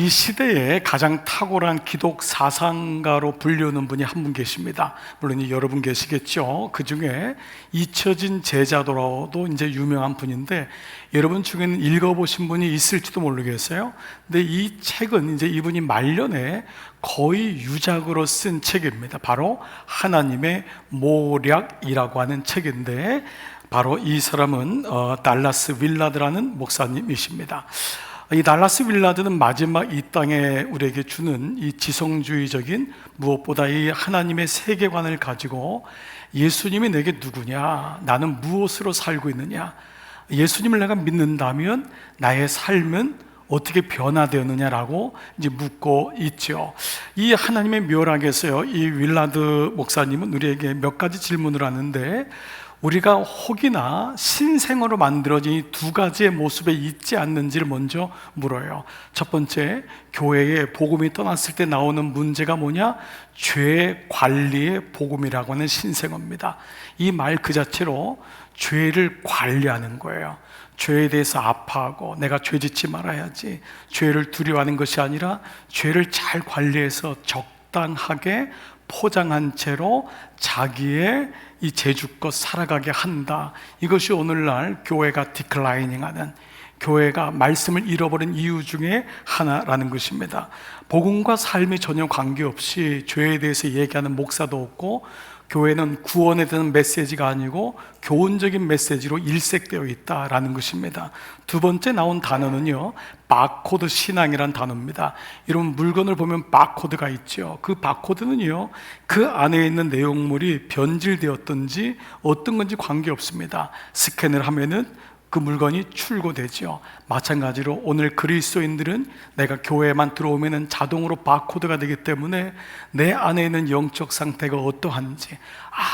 이 시대에 가장 탁월한 기독 사상가로 불리우는 분이 한 분 계십니다. 물론 여러분 계시겠죠. 그 중에 잊혀진 제자도로도 이제 유명한 분인데, 여러분 중에는 읽어보신 분이 있을지도 모르겠어요. 근데 이 책은 이제 이분이 말년에 거의 유작으로 쓴 책입니다. 바로 하나님의 모략이라고 하는 책인데, 바로 이 사람은 달라스 윌라드라는 목사님이십니다. 이 달라스 윌라드는 마지막 이 땅에 우리에게 주는 이 지성주의적인, 무엇보다 이 하나님의 세계관을 가지고 예수님이 내게 누구냐, 나는 무엇으로 살고 있느냐, 예수님을 내가 믿는다면 나의 삶은 어떻게 변화되었느냐라고 이제 묻고 있죠. 이 하나님의 묘락에서요, 이 윌라드 목사님은 우리에게 몇 가지 질문을 하는데, 우리가 혹이나 신생아로 만들어진 이 두 가지의 모습에 있지 않는지를 먼저 물어요. 첫 번째, 교회에 복음이 떠났을 때 나오는 문제가 뭐냐? 죄 관리의 복음이라고 하는 신생아입니다. 이 말 그 자체로 죄를 관리하는 거예요. 죄에 대해서 아파하고 내가 죄 짓지 말아야지, 죄를 두려워하는 것이 아니라 죄를 잘 관리해서 적당하게 포장한 채로 자기의 이 제주껏 살아가게 한다. 이것이 오늘날 교회가 디클라이닝하는, 교회가 말씀을 잃어버린 이유 중에 하나라는 것입니다. 복음과 삶이 전혀 관계없이 죄에 대해서 얘기하는 목사도 없고, 교회는 구원에 대한 메시지가 아니고 교훈적인 메시지로 일색되어 있다라는 것입니다. 두 번째 나온 단어는요, 바코드 신앙이란 단어입니다. 이런 물건을 보면 바코드가 있죠. 그 바코드는요, 그 안에 있는 내용물이 변질되었든지 어떤 건지 관계없습니다. 스캔을 하면은 그 물건이 출고되죠. 마찬가지로 오늘 그리스도인들은 내가 교회에만 들어오면 자동으로 바코드가 되기 때문에 내 안에 있는 영적 상태가 어떠한지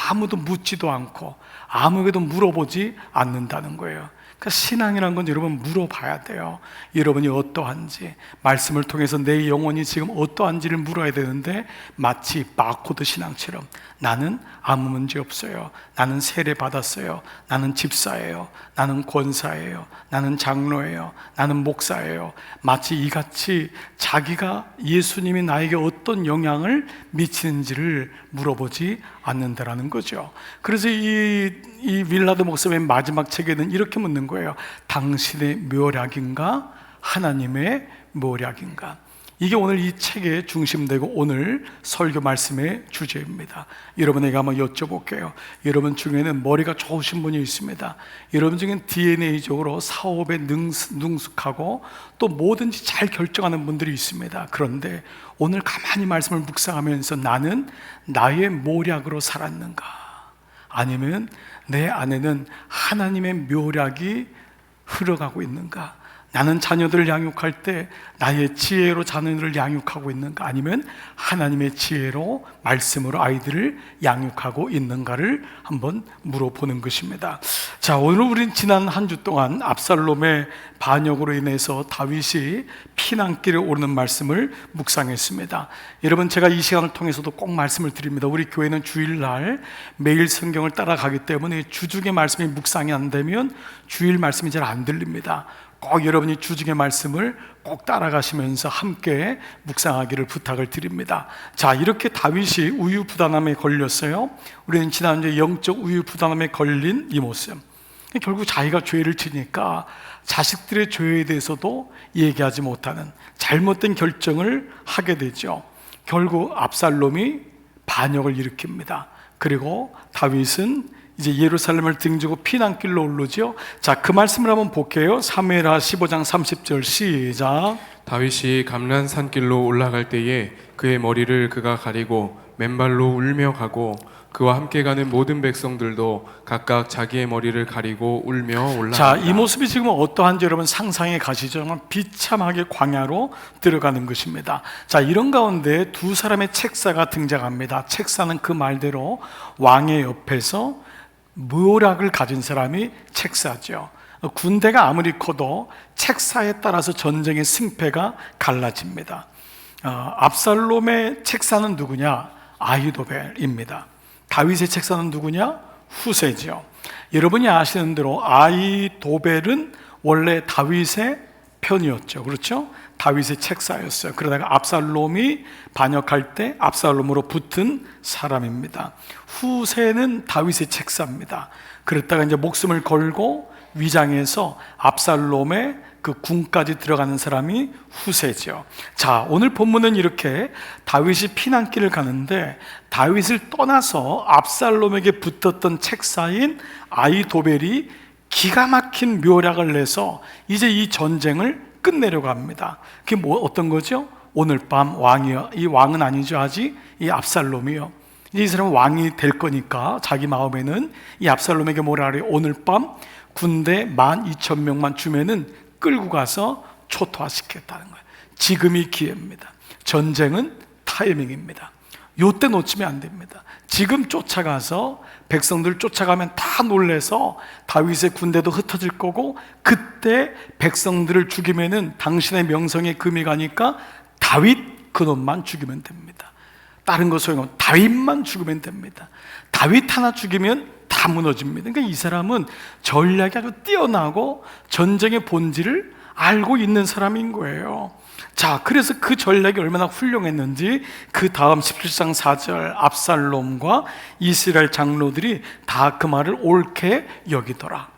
아무도 묻지도 않고 아무에게도 물어보지 않는다는 거예요. 그러니까 신앙이라는 건 여러분 물어봐야 돼요. 여러분이 어떠한지, 말씀을 통해서 내 영혼이 지금 어떠한지를 물어야 되는데, 마치 바코드 신앙처럼 나는 아무 문제 없어요, 나는 세례 받았어요, 나는 집사예요, 나는 권사예요, 나는 장로예요, 나는 목사예요, 마치 이같이 자기가 예수님이 나에게 어떤 영향을 미치는지를 물어보지 않는다라는 거죠. 그래서 이 윌라드 목사의 마지막 책에는 이렇게 묻는 거예요. 당신의 묘략인가? 하나님의 묘략인가? 이게 오늘 이 책의 중심되고 오늘 설교 말씀의 주제입니다. 여러분에게 한번 여쭤볼게요. 여러분 중에는 머리가 좋으신 분이 있습니다. 여러분 중에는 DNA적으로 사업에 능숙하고 또 뭐든지 잘 결정하는 분들이 있습니다. 그런데 오늘 가만히 말씀을 묵상하면서 나는 나의 묘략으로 살았는가? 아니면 내 안에는 하나님의 묘략이 흘러가고 있는가? 나는 자녀들을 양육할 때 나의 지혜로 자녀들을 양육하고 있는가? 아니면 하나님의 지혜로 말씀으로 아이들을 양육하고 있는가를 한번 물어보는 것입니다. 자, 오늘 우리는 지난 한 주 동안 압살롬의 반역으로 인해서 다윗이 피난길에 오르는 말씀을 묵상했습니다. 여러분, 제가 이 시간을 통해서도 꼭 말씀을 드립니다. 우리 교회는 주일날 매일 성경을 따라가기 때문에 주중의 말씀이 묵상이 안 되면 주일 말씀이 잘 안 들립니다. 꼭 여러분이 주중의 말씀을 꼭 따라가시면서 함께 묵상하기를 부탁을 드립니다. 자, 이렇게 다윗이 우유부단함에 걸렸어요. 우리는 지난주에 영적 우유부단함에 걸린 이 모습, 결국 자기가 죄를 지니까 자식들의 죄에 대해서도 얘기하지 못하는 잘못된 결정을 하게 되죠. 결국 압살롬이 반역을 일으킵니다. 그리고 다윗은 이제 예루살렘을 등지고 피난길로 오르죠. 자, 그 말씀을 한번 볼게요. 사무엘하 15장 30절 시작. 다윗이 감란산길로 올라갈 때에 그의 머리를 그가 가리고 맨발로 울며 가고 그와 함께 가는 모든 백성들도 각각 자기의 머리를 가리고 울며 올라간다. 자, 이 모습이 지금 어떠한지 여러분 상상해 가시죠? 정말 비참하게 광야로 들어가는 것입니다. 자, 이런 가운데 두 사람의 책사가 등장합니다. 책사는 그 말대로 왕의 옆에서 묘략을 가진 사람이 책사죠. 군대가 아무리 커도 책사에 따라서 전쟁의 승패가 갈라집니다. 압살롬의 책사는 누구냐? 아히도벨입니다. 다윗의 책사는 누구냐? 후세죠. 여러분이 아시는 대로 아히도벨은 원래 다윗의 편이었죠. 그렇죠? 다윗의 책사였어요. 그러다가 압살롬이 반역할 때 압살롬으로 붙은 사람입니다. 후세는 다윗의 책사입니다. 그랬다가 이제 목숨을 걸고 위장해서 압살롬의 그 궁까지 들어가는 사람이 후세죠. 자, 오늘 본문은 이렇게 다윗이 피난길을 가는데 다윗을 떠나서 압살롬에게 붙었던 책사인 아히도벨이 기가 막힌 묘략을 내서 이제 이 전쟁을 끝내려고 합니다. 그게 어떤 거죠? 오늘 밤 왕이요. 이 왕은 아니죠. 아직 이 압살롬이요. 이 사람은 왕이 될 거니까 자기 마음에는 이 압살롬에게 뭐라 그래요? 오늘 밤 군대 12,000명만 주면은 끌고 가서 초토화시켰다는 거예요. 지금이 기회입니다. 전쟁은 타이밍입니다. 요때 놓치면 안 됩니다. 지금 쫓아가서 백성들 쫓아가면 다 놀래서 다윗의 군대도 흩어질 거고, 그때 백성들을 죽이면은 당신의 명성에 금이 가니까 다윗 그놈만 죽이면 됩니다. 다른 거 소용없고 다윗만 죽이면 됩니다. 다윗 하나 죽이면 다 무너집니다. 그러니까 이 사람은 전략이 아주 뛰어나고 전쟁의 본질을 알고 있는 사람인 거예요. 자, 그래서 그 전략이 얼마나 훌륭했는지 그 다음 17장 4절 압살롬과 이스라엘 장로들이 다 그 말을 옳게 여기더라.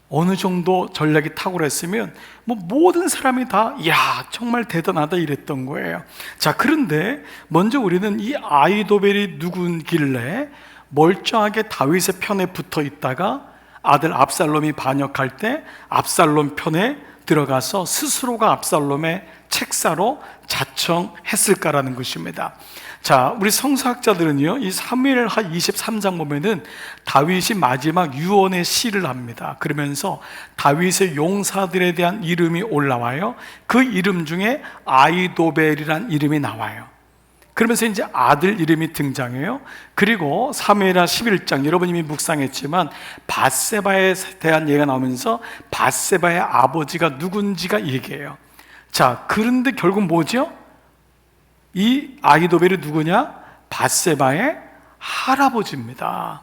어느 정도 전략이 탁월했으면 뭐 모든 사람이 다 야, 정말 대단하다 이랬던 거예요. 자, 그런데 먼저 우리는 이 아히도벨이 누구길래 멀쩡하게 다윗의 편에 붙어 있다가 아들 압살롬이 반역할 때 압살롬 편에 들어가서 스스로가 압살롬의 책사로 자청했을까라는 것입니다. 자, 우리 성서학자들은요, 이 사무엘하 23장 보면은 다윗이 마지막 유언의 시를 합니다. 그러면서 다윗의 용사들에 대한 이름이 올라와요. 그 이름 중에 아히도벨이란 이름이 나와요. 그러면서 이제 아들 이름이 등장해요. 그리고 사무엘하 11장, 여러분 이미 묵상했지만 밧세바에 대한 얘기가 나오면서 밧세바의 아버지가 누군지가 얘기해요. 자, 그런데 결국 뭐죠? 이 아히도벨이 누구냐? 밧세바의 할아버지입니다.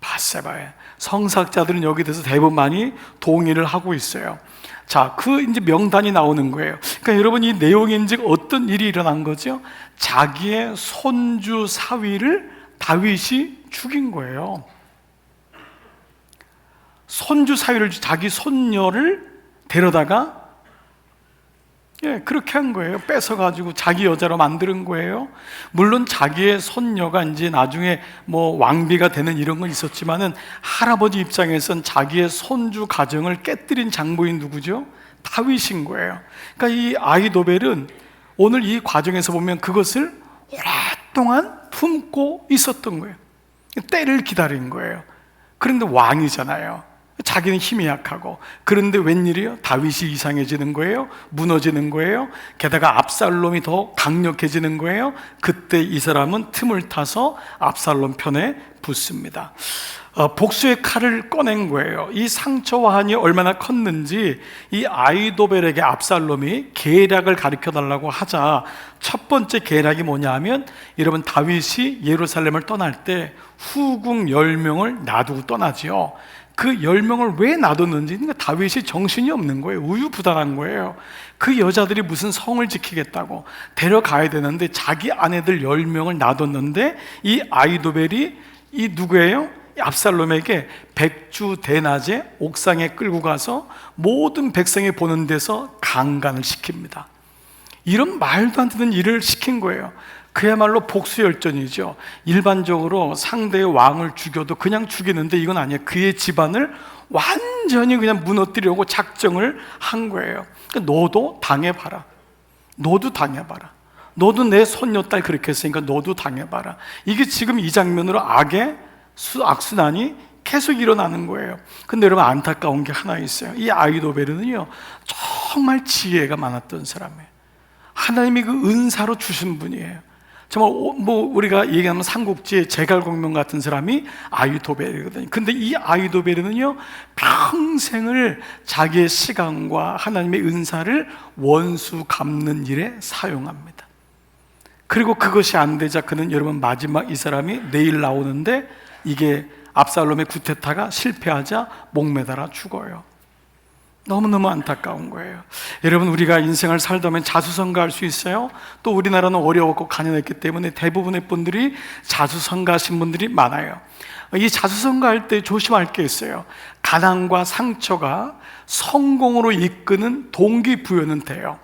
밧세바의. 성사학자들은 여기 대해서 대부분 많이 동의를 하고 있어요. 자, 그 이제 명단이 나오는 거예요. 그러니까 여러분, 이 내용인즉 어떤 일이 일어난 거죠? 자기의 손주 사위를 다윗이 죽인 거예요. 손주 사위를, 자기 손녀를 데려다가 그렇게 한 거예요. 뺏어가지고 자기 여자로 만드는 거예요. 물론 자기의 손녀가 이제 나중에 뭐 왕비가 되는 이런 건 있었지만은 할아버지 입장에선 자기의 손주 가정을 깨뜨린 장부인 누구죠? 다윗인 거예요. 그러니까 이 아히도벨은 오늘 이 과정에서 보면 그것을 오랫동안 품고 있었던 거예요. 때를 기다린 거예요. 그런데 왕이잖아요. 자기는 힘이 약하고. 그런데 웬일이요? 다윗이 이상해지는 거예요. 무너지는 거예요. 게다가 압살롬이 더 강력해지는 거예요. 그때 이 사람은 틈을 타서 압살롬 편에 붙습니다. 복수의 칼을 꺼낸 거예요. 이 상처와 한이 얼마나 컸는지 이 아히도벨에게 압살롬이 계략을 가르쳐 달라고 하자 첫 번째 계략이 뭐냐 하면, 여러분 다윗이 예루살렘을 떠날 때 후궁 10명을 놔두고 떠나지요. 그 10명을 왜 놔뒀는지, 그러니까 다윗이 정신이 없는 거예요. 우유부단한 거예요. 그 여자들이 무슨 성을 지키겠다고 데려가야 되는데 자기 아내들 10명을 놔뒀는데 이 아히도벨이 이 누구예요? 압살롬에게 백주 대낮에 옥상에 끌고 가서 모든 백성이 보는 데서 강간을 시킵니다. 이런 말도 안 되는 일을 시킨 거예요. 그야말로 복수열전이죠. 일반적으로 상대의 왕을 죽여도 그냥 죽이는데 이건 아니에요. 그의 집안을 완전히 그냥 무너뜨리려고 작정을 한 거예요. 그러니까 너도 당해봐라. 너도 당해봐라. 너도 내 손녀딸 그렇게 했으니까 너도 당해봐라. 이게 지금 이 장면으로 악순환이 계속 일어나는 거예요. 근데 여러분, 안타까운 게 하나 있어요. 이 아히도벨은요 정말 지혜가 많았던 사람이에요. 하나님이 그 은사로 주신 분이에요. 정말 뭐 우리가 얘기하면 삼국지의 제갈공명 같은 사람이 아히도벨이거든요. 근데 이 아히도벨은요 평생을 자기의 시간과 하나님의 은사를 원수 갚는 일에 사용합니다. 그리고 그것이 안 되자 그는, 여러분 마지막 이 사람이 내일 나오는데 이게 압살롬의 구테타가 실패하자 목매달아 죽어요. 너무너무 안타까운 거예요. 여러분, 우리가 인생을 살다 보면 자수성가할 수 있어요. 또 우리나라는 어려웠고 가난했기 때문에 대부분의 분들이 자수성가하신 분들이 많아요. 이 자수성가할 때 조심할 게 있어요. 가난과 상처가 성공으로 이끄는 동기부여는 돼요.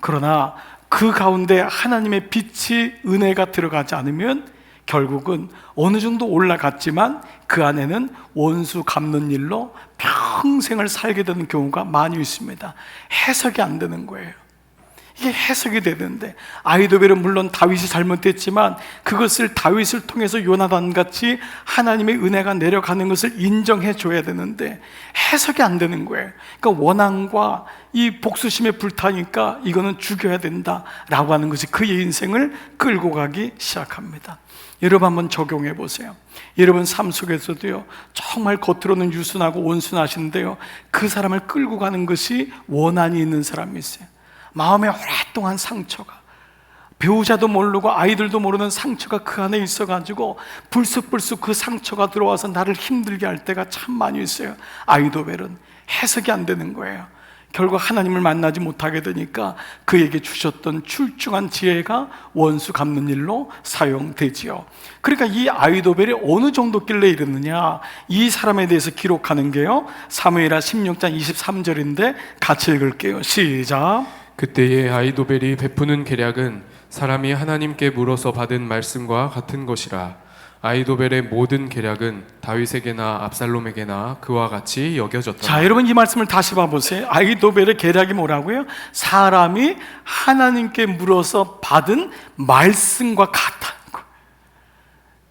그러나 그 가운데 하나님의 빛이, 은혜가 들어가지 않으면 결국은 어느 정도 올라갔지만 그 안에는 원수 갚는 일로 평생을 살게 되는 경우가 많이 있습니다. 해석이 안 되는 거예요. 이게 해석이 되는데, 아히도벨은 물론 다윗이 잘못됐지만 그것을 다윗을 통해서 요나단 같이 하나님의 은혜가 내려가는 것을 인정해 줘야 되는데 해석이 안 되는 거예요. 그러니까 원한과 이 복수심에 불타니까 이거는 죽여야 된다라고 하는 것이 그의 인생을 끌고 가기 시작합니다. 여러분, 한번 적용해 보세요. 여러분 삶 속에서도요, 정말 겉으로는 유순하고 온순하신데요, 그 사람을 끌고 가는 것이 원한이 있는 사람이 있어요. 마음에 오랫동안 상처가, 배우자도 모르고 아이들도 모르는 상처가 그 안에 있어가지고 불쑥불쑥 그 상처가 들어와서 나를 힘들게 할 때가 참 많이 있어요. 아히도벨은 해석이 안 되는 거예요. 결국 하나님을 만나지 못하게 되니까 그에게 주셨던 출중한 지혜가 원수 갚는 일로 사용되지요. 그러니까 이 아히도벨이 어느 정도 길래 이랬느냐, 이 사람에 대해서 기록하는 게요, 사무엘하 16장 23절인데 같이 읽을게요. 시작. 그때의 아히도벨이 베푸는 계략은 사람이 하나님께 물어서 받은 말씀과 같은 것이라. 아히도벨의 모든 계략은 다윗에게나 압살롬에게나 그와 같이 여겨졌다. 자, 여러분, 이 말씀을 다시 봐보세요. 아히도벨의 계략이 뭐라고요? 사람이 하나님께 물어서 받은 말씀과 같다는 거예요.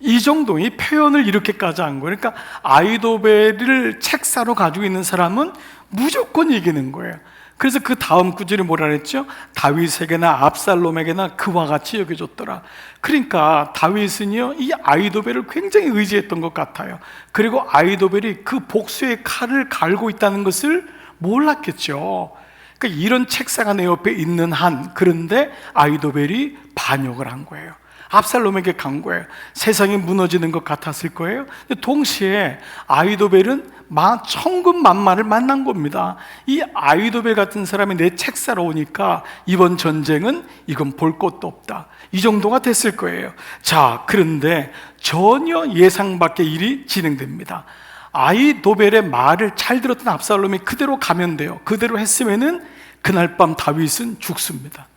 이 정도, 이 표현을 이렇게까지 한 거예요. 그러니까 아히도벨을 책사로 가지고 있는 사람은 무조건 이기는 거예요. 그래서 그 다음 구절이 뭐라 그랬죠? 다윗에게나 압살롬에게나 그와 같이 여겨졌더라. 그러니까 다윗은요, 이 아히도벨을 굉장히 의지했던 것 같아요. 그리고 아히도벨이 그 복수의 칼을 갈고 있다는 것을 몰랐겠죠. 그러니까 이런 책사가 내 옆에 있는 한, 그런데 아히도벨이 반역을 한 거예요. 압살롬에게 간 거예요. 세상이 무너지는 것 같았을 거예요. 동시에 아히도벨은 천군만마를 만난 겁니다. 이 아히도벨 같은 사람이 내 책사로 오니까 이번 전쟁은 이건 볼 것도 없다, 이 정도가 됐을 거예요. 자, 그런데 전혀 예상 밖의 일이 진행됩니다. 아히도벨의 말을 잘 들었던 압살롬이 그대로 가면 돼요. 그대로 했으면은 그날 밤 다윗은 죽습니다.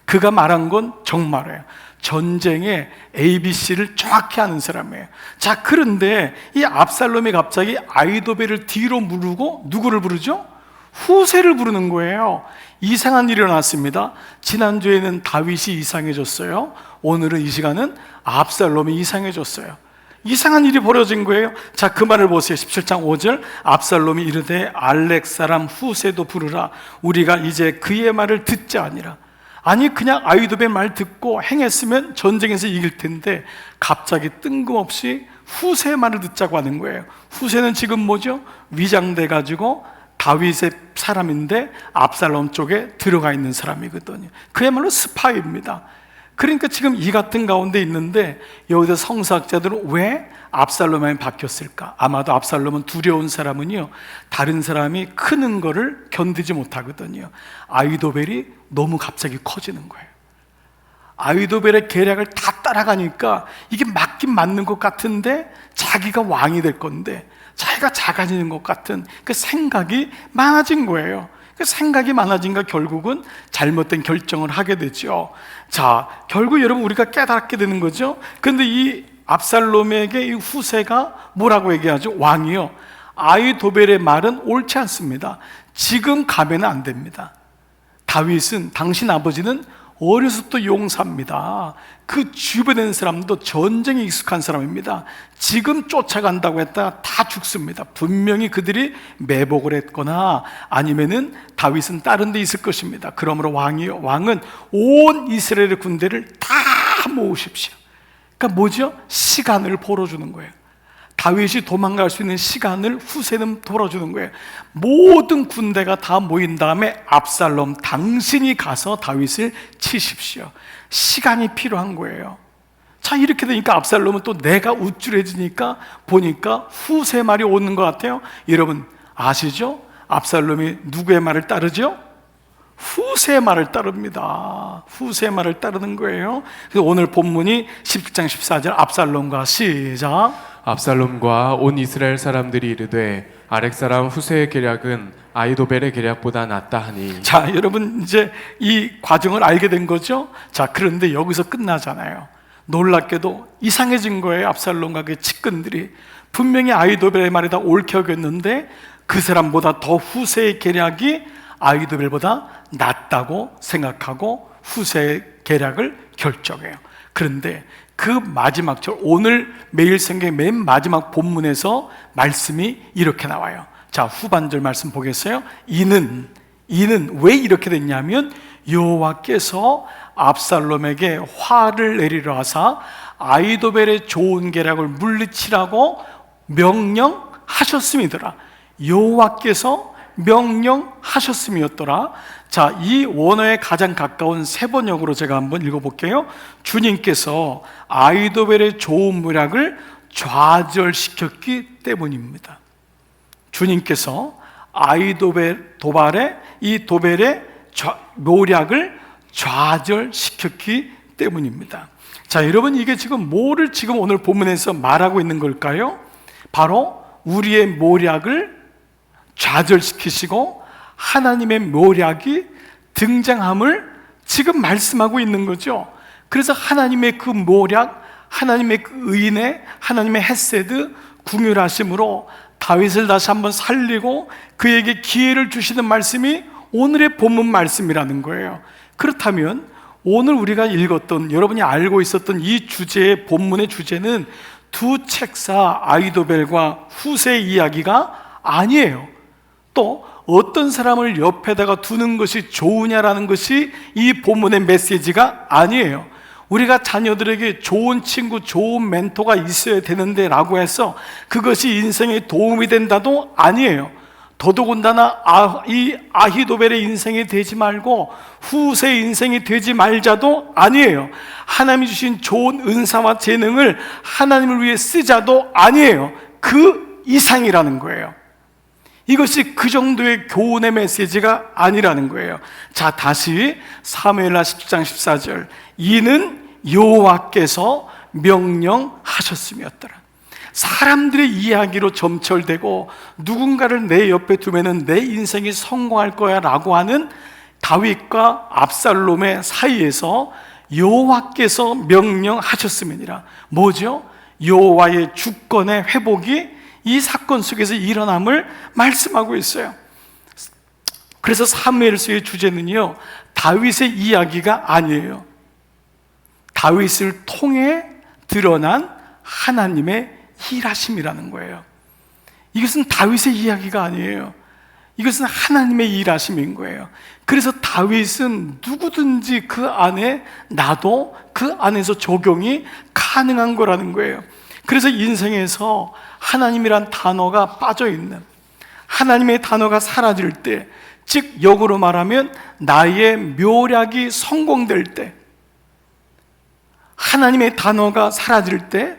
그가 말한 건 정말이에요. 전쟁의 ABC를 정확히 아는 사람이에요. 자, 그런데 이 압살롬이 갑자기 아히도벨을 뒤로 부르고 누구를 부르죠? 후세를 부르는 거예요. 이상한 일이 일어났습니다. 지난주에는 다윗이 이상해졌어요. 오늘은 이 시간은 압살롬이 이상해졌어요. 이상한 일이 벌어진 거예요. 자, 그 말을 보세요. 17장 5절. 압살롬이 이르되 알렉 사람 후세도 부르라. 우리가 이제 그의 말을 듣자 아니라. 아니, 그냥 아히도벨 말 듣고 행했으면 전쟁에서 이길 텐데 갑자기 뜬금없이 후세의 말을 듣자고 하는 거예요. 후세는 지금 뭐죠? 위장돼 가지고 다윗의 사람인데 압살롬 쪽에 들어가 있는 사람이거든요. 그야말로 스파이입니다. 그러니까 지금 이 같은 가운데 있는데 여기서 성서학자들은 왜 압살롬이 바뀌었을까? 아마도 압살롬은 두려운 사람은요, 다른 사람이 크는 거를 견디지 못하거든요. 아히도벨이 너무 갑자기 커지는 거예요. 아히도벨의 계략을 다 따라가니까 이게 맞긴 맞는 것 같은데 자기가 왕이 될 건데 자기가 작아지는 것 같은 그 생각이 많아진 거예요. 그 생각이 많아진가 결국은 잘못된 결정을 하게 되죠. 자, 결국 여러분 우리가 깨닫게 되는 거죠. 근데 이 압살롬에게 이 후세가 뭐라고 얘기하죠? 왕이요, 아히도벨의 말은 옳지 않습니다. 지금 가면 안 됩니다. 다윗은, 당신 아버지는 어려서부터 용사입니다. 그 주변에 있는 사람도 전쟁에 익숙한 사람입니다. 지금 쫓아간다고 했다가 다 죽습니다. 분명히 그들이 매복을 했거나 아니면은 다윗은 다른 데 있을 것입니다. 그러므로 왕이요, 왕은 온 이스라엘의 군대를 다 모으십시오. 그러니까 뭐죠? 시간을 벌어주는 거예요. 다윗이 도망갈 수 있는 시간을 후세는 돌아주는 거예요. 모든 군대가 다 모인 다음에 압살롬, 당신이 가서 다윗을 치십시오. 시간이 필요한 거예요. 자, 이렇게 되니까 압살롬은 또 내가 우쭐해지니까 보니까 후세 말이 오는 것 같아요. 여러분 아시죠? 압살롬이 누구의 말을 따르죠? 후세의 말을 따릅니다. 후세의 말을 따르는 거예요. 그래서 오늘 본문이 17장 14절 압살롬과 시작. 압살롬과 온 이스라엘 사람들이 이르되 아렉 사람 후세의 계략은 아히도벨의 계략보다 낫다 하니. 자, 여러분 이제 이 과정을 알게 된 거죠. 자, 그런데 여기서 끝나잖아요. 놀랍게도 이상해진 거예요. 압살롬과 그 측근들이 분명히 아히도벨의 말이 다 옳게 여겼는데 그 사람보다 더 후세의 계략이 아히도벨보다 낫다고 생각하고 후세의 계략을 결정해요. 그런데 그 마지막 절, 오늘 매일 성경의 맨 마지막 본문에서 말씀이 이렇게 나와요. 자, 후반절 말씀 보겠어요? 이는 왜 이렇게 됐냐면 여호와께서 압살롬에게 화를 내리려 하사 아히도벨의 좋은 계략을 물리치라고 명령하셨음이더라. 여호와께서 명령하셨음이었더라. 자, 이 원어에 가장 가까운 세 번역으로 제가 한번 읽어볼게요. 주님께서 아히도벨의 좋은 모략을 좌절시켰기 때문입니다. 주님께서 도발의 모략을 좌절시켰기 때문입니다. 자, 여러분 이게 지금 뭐를 지금 오늘 본문에서 말하고 있는 걸까요? 바로 우리의 모략을 좌절시키시고 하나님의 모략이 등장함을 지금 말씀하고 있는 거죠. 그래서 하나님의 그 모략, 하나님의 그 의인의, 하나님의 헤세드, 궁휼하심으로 다윗을 다시 한번 살리고 그에게 기회를 주시는 말씀이 오늘의 본문 말씀이라는 거예요. 그렇다면 오늘 우리가 읽었던, 여러분이 알고 있었던 이 주제의 본문의 주제는 두 책사 아히도벨과 후세의 이야기가 아니에요. 또 어떤 사람을 옆에다가 두는 것이 좋으냐라는 것이 이 본문의 메시지가 아니에요. 우리가 자녀들에게 좋은 친구, 좋은 멘토가 있어야 되는데 라고 해서 그것이 인생에 도움이 된다도 아니에요. 더더군다나 이 아히도벨의 인생이 되지 말고 후세의 인생이 되지 말자도 아니에요. 하나님이 주신 좋은 은사와 재능을 하나님을 위해 쓰자도 아니에요. 그 이상이라는 거예요. 이것이 그 정도의 교훈의 메시지가 아니라는 거예요. 자, 다시 사무엘하 10장 14절. 이는 여호와께서 명령하셨음이었더라. 사람들의 이야기로 점철되고 누군가를 내 옆에 두면은 내 인생이 성공할 거야 라고 하는 다윗과 압살롬의 사이에서 여호와께서 명령하셨음이니라. 뭐죠? 여호와의 주권의 회복이 이 사건 속에서 일어남을 말씀하고 있어요. 그래서 사무엘서의 주제는요, 다윗의 이야기가 아니에요. 다윗을 통해 드러난 하나님의 일하심이라는 거예요. 이것은 다윗의 이야기가 아니에요. 이것은 하나님의 일하심인 거예요. 그래서 다윗은 누구든지 그 안에 나도 그 안에서 적용이 가능한 거라는 거예요. 그래서 인생에서 하나님이란 단어가 빠져있는, 하나님의 단어가 사라질 때, 즉 역으로 말하면 나의 묘략이 성공될 때, 하나님의 단어가 사라질 때,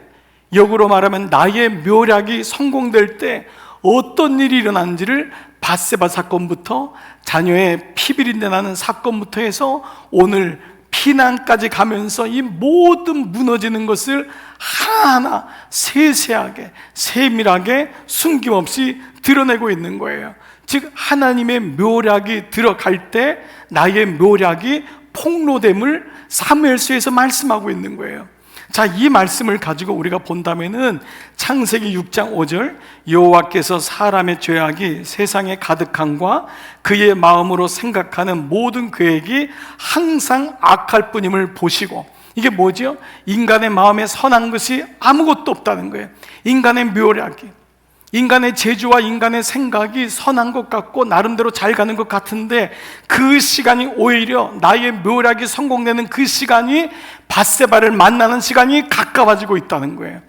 역으로 말하면 나의 묘략이 성공될 때 어떤 일이 일어난지를 밧세바 사건부터 자녀의 피비린내 나는 사건부터 해서 오늘 피난까지 가면서 이 모든 무너지는 것을 하나하나 세세하게 세밀하게 숨김없이 드러내고 있는 거예요. 즉 하나님의 묘략이 들어갈 때 나의 묘략이 폭로됨을 사무엘서에서 말씀하고 있는 거예요. 자, 이 말씀을 가지고 우리가 본다면은 창세기 6장 5절 여호와께서 사람의 죄악이 세상에 가득함과 그의 마음으로 생각하는 모든 계획이 항상 악할 뿐임을 보시고, 이게 뭐죠? 인간의 마음에 선한 것이 아무것도 없다는 거예요. 인간의 묘략이, 인간의 재주와 인간의 생각이 선한 것 같고 나름대로 잘 가는 것 같은데 그 시간이 오히려 나의 묘략이 성공되는 그 시간이 밧세바를 만나는 시간이 가까워지고 있다는 거예요.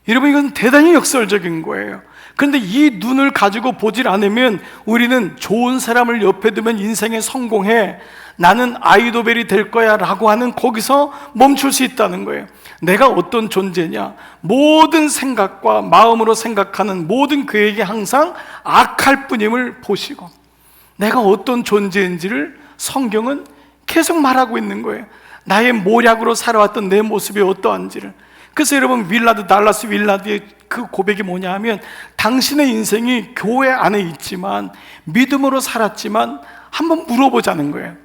여러분, 이건 대단히 역설적인 거예요. 그런데 이 눈을 가지고 보질 않으면 우리는 좋은 사람을 옆에 두면 인생에 성공해, 나는 아이도벨이 될 거야 라고 하는 거기서 멈출 수 있다는 거예요. 내가 어떤 존재냐, 모든 생각과 마음으로 생각하는 모든 그에게 항상 악할 뿐임을 보시고, 내가 어떤 존재인지를 성경은 계속 말하고 있는 거예요. 나의 모략으로 살아왔던 내 모습이 어떠한지를. 그래서 여러분, 달라스 윌라드의 그 고백이 뭐냐 하면, 당신의 인생이 교회 안에 있지만 믿음으로 살았지만 한번 물어보자는 거예요.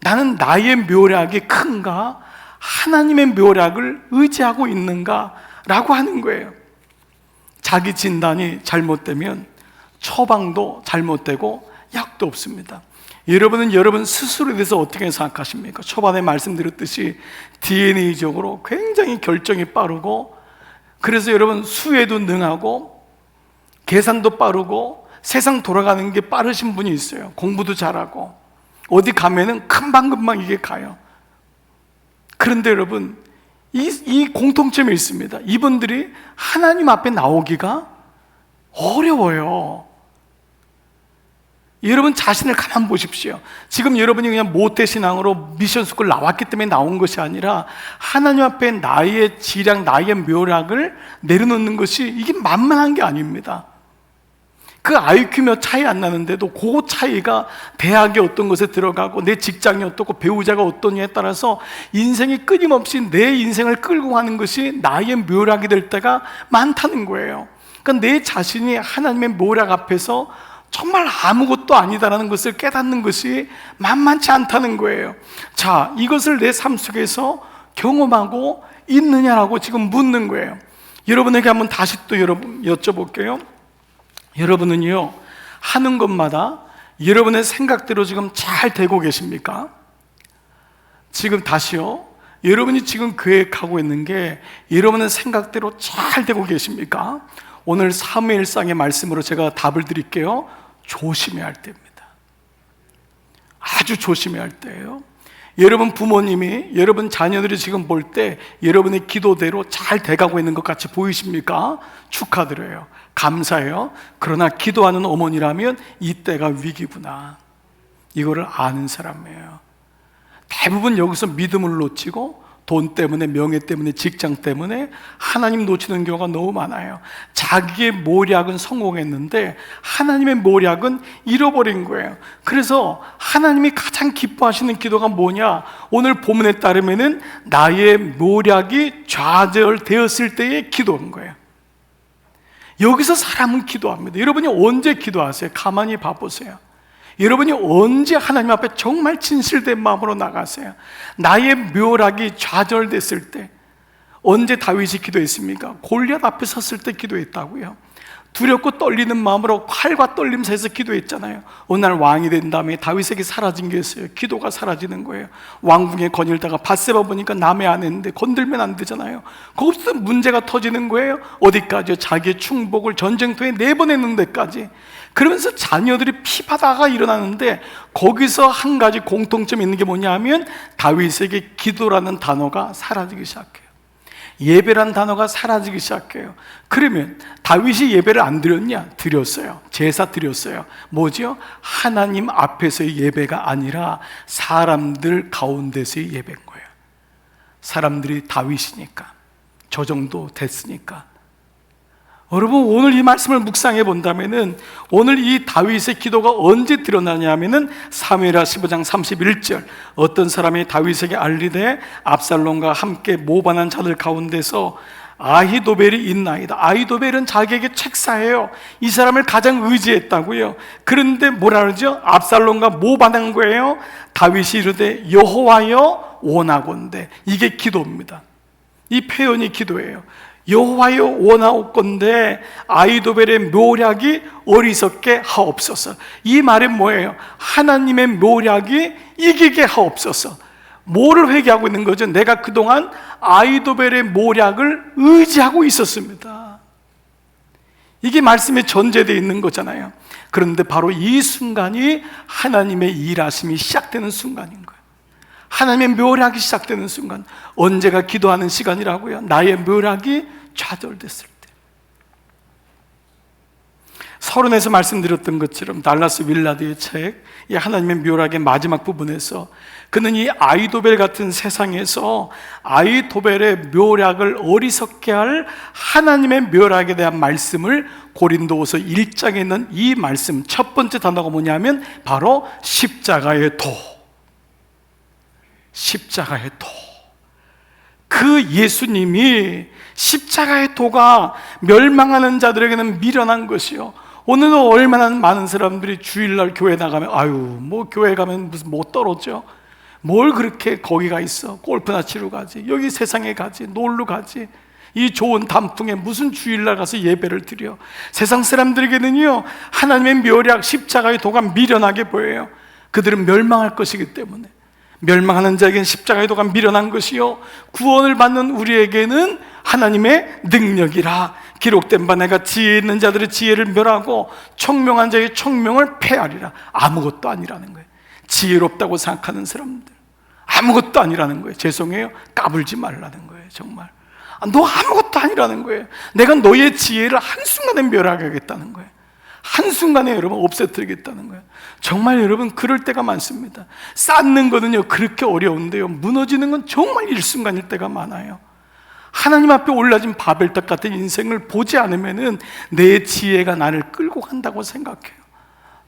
나는 나의 묘략이 큰가? 하나님의 묘략을 의지하고 있는가? 라고 하는 거예요. 자기 진단이 잘못되면 처방도 잘못되고 약도 없습니다. 여러분은 여러분 스스로에 대해서 어떻게 생각하십니까? 초반에 말씀드렸듯이 DNA적으로 굉장히 결정이 빠르고, 그래서 여러분 수에도 능하고 계산도 빠르고 세상 돌아가는 게 빠르신 분이 있어요. 공부도 잘하고 어디 가면은 금방금방 이게 가요. 그런데 여러분, 이 공통점이 있습니다. 이분들이 하나님 앞에 나오기가 어려워요. 여러분 자신을 가만 보십시오. 지금 여러분이 그냥 모태신앙으로 미션스쿨 나왔기 때문에 나온 것이 아니라 하나님 앞에 나의 지략, 나의 묘락을 내려놓는 것이 이게 만만한 게 아닙니다. 그 IQ 몇 차이 안 나는데도 그 차이가 대학에 어떤 것에 들어가고 내 직장이 어떻고 배우자가 어떠냐에 따라서 인생이 끊임없이 내 인생을 끌고 가는 것이 나의 묘락이 될 때가 많다는 거예요. 그러니까 내 자신이 하나님의 묘락 앞에서 정말 아무것도 아니다라는 것을 깨닫는 것이 만만치 않다는 거예요. 자, 이것을 내 삶 속에서 경험하고 있느냐라고 지금 묻는 거예요. 여러분에게 한번 다시 또 여쭤볼게요. 여러분은요, 하는 것마다 여러분의 생각대로 지금 잘 되고 계십니까? 지금 다시요, 여러분이 지금 계획하고 있는 게 여러분의 생각대로 잘 되고 계십니까? 오늘 사무엘상의 말씀으로 제가 답을 드릴게요. 조심해야 할 때입니다. 아주 조심해야 할 때예요. 여러분 부모님이 여러분 자녀들이 지금 볼 때 여러분의 기도대로 잘 돼가고 있는 것 같이 보이십니까? 축하드려요. 감사해요. 그러나 기도하는 어머니라면 이때가 위기구나, 이거를 아는 사람이에요. 대부분 여기서 믿음을 놓치고 돈 때문에, 명예 때문에, 직장 때문에 하나님 놓치는 경우가 너무 많아요. 자기의 모략은 성공했는데 하나님의 모략은 잃어버린 거예요. 그래서 하나님이 가장 기뻐하시는 기도가 뭐냐? 오늘 본문에 따르면은 나의 모략이 좌절되었을 때의 기도인 거예요. 여기서 사람은 기도합니다. 여러분이 언제 기도하세요? 가만히 봐보세요. 여러분이 언제 하나님 앞에 정말 진실된 마음으로 나가세요? 나의 묘락이 좌절됐을 때. 언제 다윗이 기도했습니까? 골리앗 앞에 섰을 때 기도했다고요. 두렵고 떨리는 마음으로 칼과 떨림 사이에서 기도했잖아요. 어느 날 왕이 된 다음에 다윗에게 사라진 게 있어요. 기도가 사라지는 거예요. 왕궁에 거닐다가 밧세바 보니까 남의 아내인데 건들면 안 되잖아요. 거기서 문제가 터지는 거예요. 어디까지요? 자기의 충복을 전쟁터에 내보내는 데까지. 그러면서 자녀들이 피바다가 일어나는데 거기서 한 가지 공통점이 있는 게 뭐냐 하면 다윗에게 기도라는 단어가 사라지기 시작해요. 예배란 단어가 사라지기 시작해요. 그러면 다윗이 예배를 안 드렸냐? 드렸어요. 제사 드렸어요. 뭐죠? 하나님 앞에서의 예배가 아니라 사람들 가운데서의 예배인 거예요. 사람들이 다윗이니까, 저 정도 됐으니까. 여러분, 오늘 이 말씀을 묵상해 본다면은 오늘 이 다윗의 기도가 언제 드러나냐면은 사무엘하 15장 31절, 어떤 사람이 다윗에게 알리되 압살롬과 함께 모반한 자들 가운데서 아히도벨이 있나이다. 아히도벨은 자기에게 책사예요. 이 사람을 가장 의지했다고요. 그런데 뭐라 그러죠? 압살롬과 모반한 거예요. 다윗이 이르되 여호와여 원하건대. 이게 기도입니다. 이 표현이 기도예요. 여호와여 원하옵건대 아히도벨의 묘략이 어리석게 하옵소서. 이 말은 뭐예요? 하나님의 묘략이 이기게 하옵소서. 뭐를 회개하고 있는 거죠? 내가 그동안 아히도벨의 묘략을 의지하고 있었습니다. 이게 말씀에 전제되어 있는 거잖아요. 그런데 바로 이 순간이 하나님의 일하심이 시작되는 순간인 거예요. 하나님의 묘략이 시작되는 순간. 언제가 기도하는 시간이라고요? 나의 묘략이 좌절됐을 때. 서론에서 말씀드렸던 것처럼 달라스 윌라드의 책, 이 하나님의 묘락의 마지막 부분에서 그는 이 아이도벨 같은 세상에서 아이도벨의 묘락을 어리석게 할 하나님의 묘락에 대한 말씀을 고린도후서 1장에 있는 이 말씀, 첫 번째 단어가 뭐냐면 바로 십자가의 도. 십자가의 도. 그 예수님이 십자가의 도가 멸망하는 자들에게는 미련한 것이요, 오늘도 얼마나 많은 사람들이 주일날 교회 나가면 아유 뭐 교회 가면 무슨 못 떨어져, 뭘 그렇게 거기가 있어, 골프나 치러 가지, 여기 세상에 가지, 놀러 가지, 이 좋은 단풍에 무슨 주일날 가서 예배를 드려. 세상 사람들에게는요 하나님의 묘락 십자가의 도가 미련하게 보여요. 그들은 멸망할 것이기 때문에. 멸망하는 자에게는 십자가의 도가 미련한 것이요, 구원을 받는 우리에게는 하나님의 능력이라. 기록된 바 내가 지혜 있는 자들의 지혜를 멸하고 총명한 자의 총명을 폐하리라. 아무것도 아니라는 거예요. 지혜롭다고 생각하는 사람들 아무것도 아니라는 거예요. 죄송해요, 까불지 말라는 거예요. 정말 너 아무것도 아니라는 거예요. 내가 너의 지혜를 한순간에 멸하겠다는 거예요. 한순간에 여러분 없애뜨리겠다는 거예요. 정말 여러분 그럴 때가 많습니다. 쌓는 거는요 그렇게 어려운데요, 무너지는 건 정말 일순간일 때가 많아요. 하나님 앞에 올라진 바벨탑 같은 인생을 보지 않으면은 내 지혜가 나를 끌고 간다고 생각해요.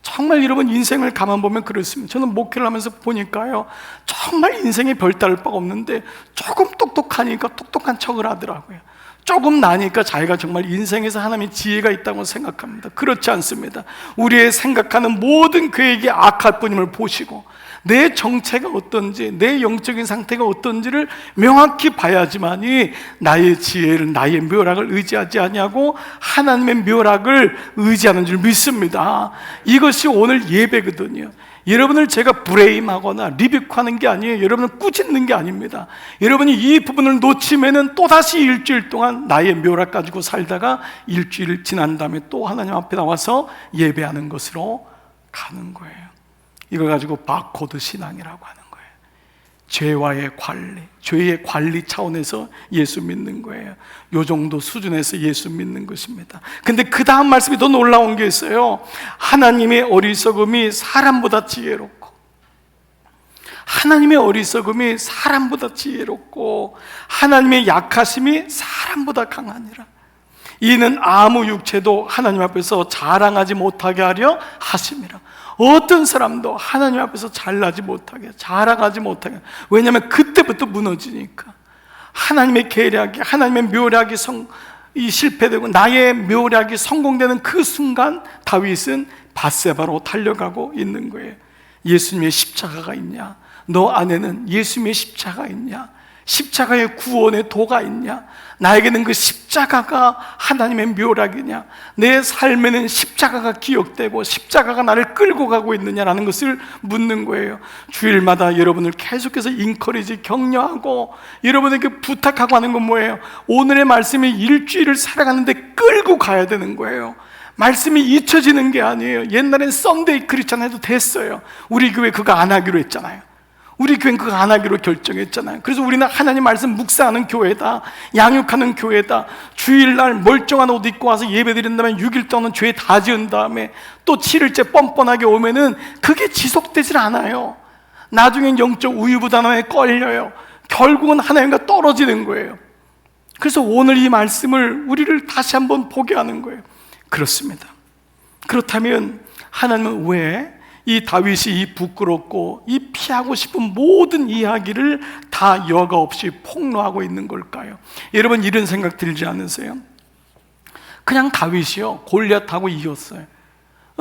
정말 여러분 인생을 가만 보면 그렇습니다. 저는 목회를 하면서 보니까요 정말 인생에 별다를 바가 없는데 조금 똑똑하니까 똑똑한 척을 하더라고요. 조금 나니까 자기가 정말 인생에서 하나님의 지혜가 있다고 생각합니다. 그렇지 않습니다. 우리의 생각하는 모든 계획이 악할 뿐임을 보시고 내 정체가 어떤지, 내 영적인 상태가 어떤지를 명확히 봐야지만이 나의 지혜를, 나의 묘락을 의지하지 아니하고 하나님의 묘락을 의지하는 줄 믿습니다. 이것이 오늘 예배거든요. 여러분을 제가 브레임하거나 리뷰하는 게 아니에요. 여러분을 꾸짖는 게 아닙니다. 여러분이 이 부분을 놓치면은 또다시 일주일 동안 나의 묘락 가지고 살다가 일주일 지난 다음에 또 하나님 앞에 나와서 예배하는 것으로 가는 거예요. 이걸 가지고 바코드 신앙이라고 하는 거예요. 죄와의 관리, 죄의 관리 차원에서 예수 믿는 거예요. 요 정도 수준에서 예수 믿는 것입니다. 근데 그 다음 말씀이 더 놀라운 게 있어요. 하나님의 어리석음이 사람보다 지혜롭고, 하나님의 어리석음이 사람보다 지혜롭고, 하나님의 약하심이 사람보다 강하니라. 이는 아무 육체도 하나님 앞에서 자랑하지 못하게 하려 하심이라. 어떤 사람도 하나님 앞에서 잘나지 못하게, 자랑하지 못하게. 왜냐하면 그때부터 무너지니까. 하나님의 계략이, 하나님의 묘략이 실패되고 나의 묘략이 성공되는 그 순간 다윗은 밧세바로 달려가고 있는 거예요. 예수님의 십자가가 있냐? 너 안에는 예수님의 십자가 있냐? 십자가의 구원의 도가 있냐? 나에게는 그 십자가가 하나님의 묘락이냐? 내 삶에는 십자가가 기억되고 십자가가 나를 끌고 가고 있느냐라는 것을 묻는 거예요. 주일마다 여러분을 계속해서 인커리지, 격려하고 여러분에게 부탁하고 하는 건 뭐예요? 오늘의 말씀이 일주일을 살아가는데 끌고 가야 되는 거예요. 말씀이 잊혀지는 게 아니에요. 옛날엔 썬데이 크리스찬 해도 됐어요. 우리 교회 그거 안 하기로 했잖아요. 우리 교회는 그거 안 하기로 결정했잖아요. 그래서 우리는 하나님 말씀 묵상하는 교회다, 양육하는 교회다. 주일날 멀쩡한 옷 입고 와서 예배 드린 다음에 6일 동안 죄 다 지은 다음에 또 7일째 뻔뻔하게 오면은 그게 지속되질 않아요. 나중엔 영적 우유부단함에 걸려요. 결국은 하나님과 떨어지는 거예요. 그래서 오늘 이 말씀을 우리를 다시 한번 보게 하는 거예요. 그렇습니다. 그렇다면 하나님은 왜 이 다윗이 이 부끄럽고 이 피하고 싶은 모든 이야기를 다 여과 없이 폭로하고 있는 걸까요? 여러분 이런 생각 들지 않으세요? 그냥 다윗이요 골리앗하고 이겼어요.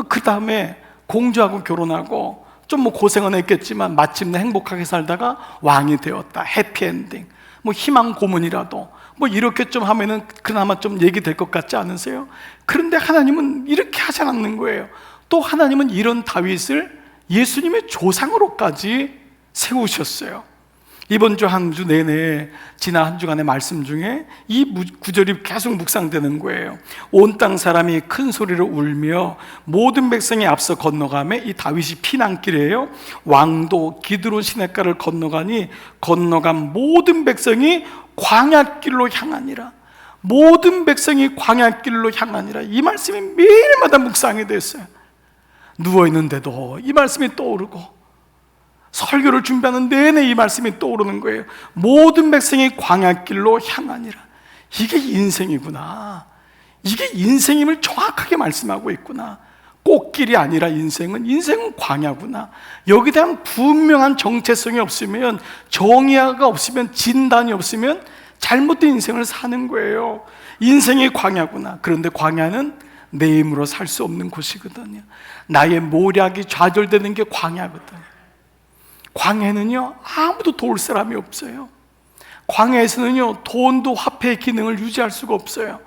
그 다음에 공주하고 결혼하고 좀 뭐 고생은 했겠지만 마침내 행복하게 살다가 왕이 되었다. 해피엔딩, 뭐 희망 고문이라도 뭐 이렇게 좀 하면은 그나마 좀 얘기될 것 같지 않으세요? 그런데 하나님은 이렇게 하지 않는 거예요. 또 하나님은 이런 다윗을 예수님의 조상으로까지 세우셨어요. 이번 주 한 주 내내 지난 한 주간의 말씀 중에 이 구절이 계속 묵상되는 거예요. 온 땅 사람이 큰 소리로 울며 모든 백성이 앞서 건너가며, 이 다윗이 피난길이에요. 왕도 기드론 시냇가를 건너가니 건너간 모든 백성이 광야길로 향하니라. 모든 백성이 광야길로 향하니라. 이 말씀이 매일마다 묵상이 됐어요. 누워있는데도 이 말씀이 떠오르고, 설교를 준비하는 내내 이 말씀이 떠오르는 거예요. 모든 백성이 광야길로 향하니라. 이게 인생이구나. 이게 인생임을 정확하게 말씀하고 있구나. 꽃길이 아니라 인생은 광야구나. 여기에 대한 분명한 정체성이 없으면, 정의가 없으면, 진단이 없으면 잘못된 인생을 사는 거예요. 인생이 광야구나. 그런데 광야는 내 힘으로 살 수 없는 곳이거든요. 나의 모략이 좌절되는 게 광야거든요. 광야는요, 아무도 도울 사람이 없어요. 광야에서는요, 돈도 화폐의 기능을 유지할 수가 없어요.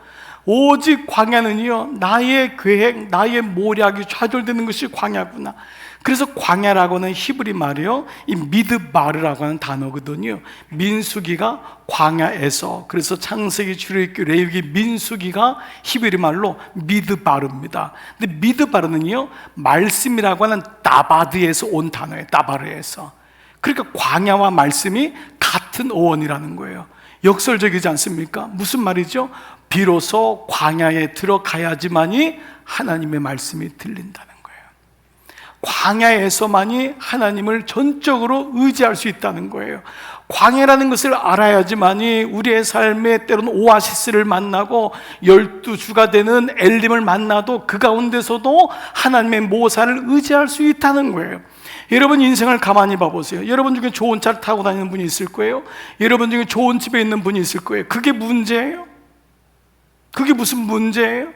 오직 광야는요, 나의 계획, 나의 모략이 좌절되는 것이 광야구나. 그래서 광야라고는 히브리 말이요, 이 미드바르라고 하는 단어거든요. 민수기가 광야에서, 그래서 창세기, 출애굽기, 레위기, 민수기가 히브리 말로 미드바르입니다. 근데 미드바르는요, 말씀이라고 하는 다바드에서 온 단어예요. 다바르에서. 그러니까 광야와 말씀이 같은 어원이라는 거예요. 역설적이지 않습니까? 무슨 말이죠? 비로소 광야에 들어가야지만이 하나님의 말씀이 들린다는 거예요. 광야에서만이 하나님을 전적으로 의지할 수 있다는 거예요. 광야라는 것을 알아야지만이 우리의 삶에 때로는 오아시스를 만나고 12주가 되는 엘림을 만나도 그 가운데서도 하나님의 모사를 의지할 수 있다는 거예요. 여러분 인생을 가만히 봐보세요. 여러분 중에 좋은 차를 타고 다니는 분이 있을 거예요. 여러분 중에 좋은 집에 있는 분이 있을 거예요. 그게 문제예요? 그게 무슨 문제예요?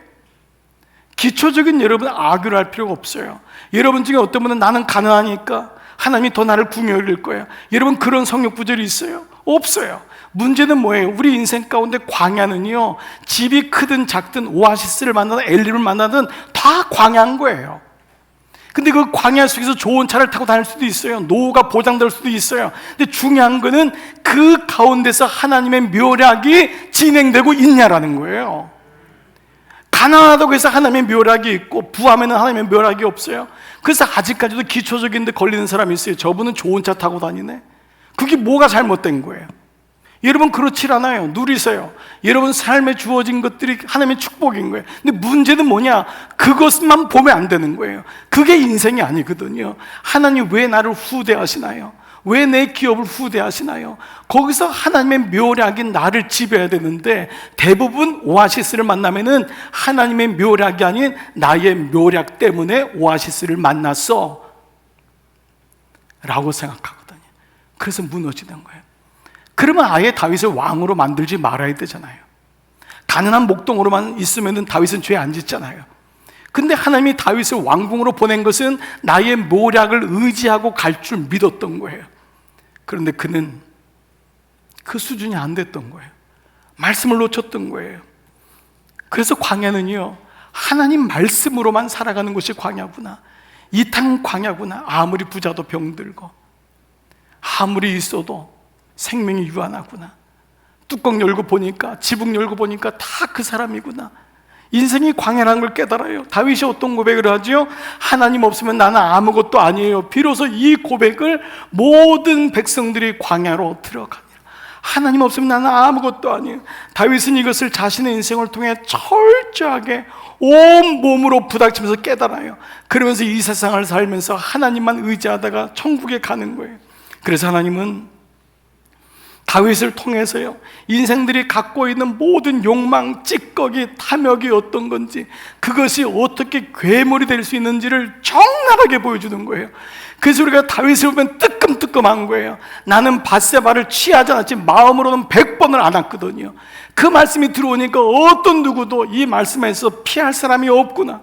기초적인 여러분 악유를 할 필요가 없어요. 여러분 중에 어떤 분은 나는 가난하니까 하나님이 더 나를 궁히 여길 거야. 여러분 그런 성욕 구절이 있어요? 없어요. 문제는 뭐예요? 우리 인생 가운데 광야는요, 집이 크든 작든 오아시스를 만나든 엘림을 만나든 다 광야인 거예요. 근데 그 광야 속에서 좋은 차를 타고 다닐 수도 있어요. 노후가 보장될 수도 있어요. 근데 중요한 거는 그 가운데서 하나님의 묘략이 진행되고 있냐라는 거예요. 가난하다고 해서 하나님의 묘략이 있고 부하면은 하나님의 묘략이 없어요. 그래서 아직까지도 기초적인 데 걸리는 사람이 있어요. 저분은 좋은 차 타고 다니네. 그게 뭐가 잘못된 거예요? 여러분 그렇지 않아요. 누리세요. 여러분 삶에 주어진 것들이 하나님의 축복인 거예요. 근데 문제는 뭐냐? 그것만 보면 안 되는 거예요. 그게 인생이 아니거든요. 하나님 왜 나를 후대하시나요? 왜 내 기업을 후대하시나요? 거기서 하나님의 묘략인 나를 지배해야 되는데, 대부분 오아시스를 만나면은 하나님의 묘략이 아닌 나의 묘략 때문에 오아시스를 만났어 라고 생각하거든요. 그래서 무너지는 거예요. 그러면 아예 다윗을 왕으로 만들지 말아야 되잖아요. 가난한 목동으로만 있으면 다윗은 죄 안 짓잖아요. 근데 하나님이 다윗을 왕궁으로 보낸 것은 나의 모략을 의지하고 갈 줄 믿었던 거예요. 그런데 그는 그 수준이 안 됐던 거예요. 말씀을 놓쳤던 거예요. 그래서 광야는요, 하나님 말씀으로만 살아가는 것이 광야구나. 이 땅은 광야구나. 아무리 부자도 병들고 아무리 있어도 생명이 유한하구나. 뚜껑 열고 보니까, 지붕 열고 보니까 다 그 사람이구나. 인생이 광야라는 걸 깨달아요. 다윗이 어떤 고백을 하죠? 하나님 없으면 나는 아무것도 아니에요. 비로소 이 고백을 모든 백성들이 광야로 들어가니라. 하나님 없으면 나는 아무것도 아니에요. 다윗은 이것을 자신의 인생을 통해 철저하게 온 몸으로 부닥치면서 깨달아요. 그러면서 이 세상을 살면서 하나님만 의지하다가 천국에 가는 거예요. 그래서 하나님은 다윗을 통해서요, 인생들이 갖고 있는 모든 욕망, 찌꺼기, 탐욕이 어떤 건지, 그것이 어떻게 괴물이 될 수 있는지를 적나라하게 보여주는 거예요. 그래서 우리가 다윗을 보면 뜨끔뜨끔한 거예요. 나는 밧세바를 취하지 않았지 마음으로는 100번을 안았거든요. 그 말씀이 들어오니까 어떤 누구도 이 말씀에서 피할 사람이 없구나.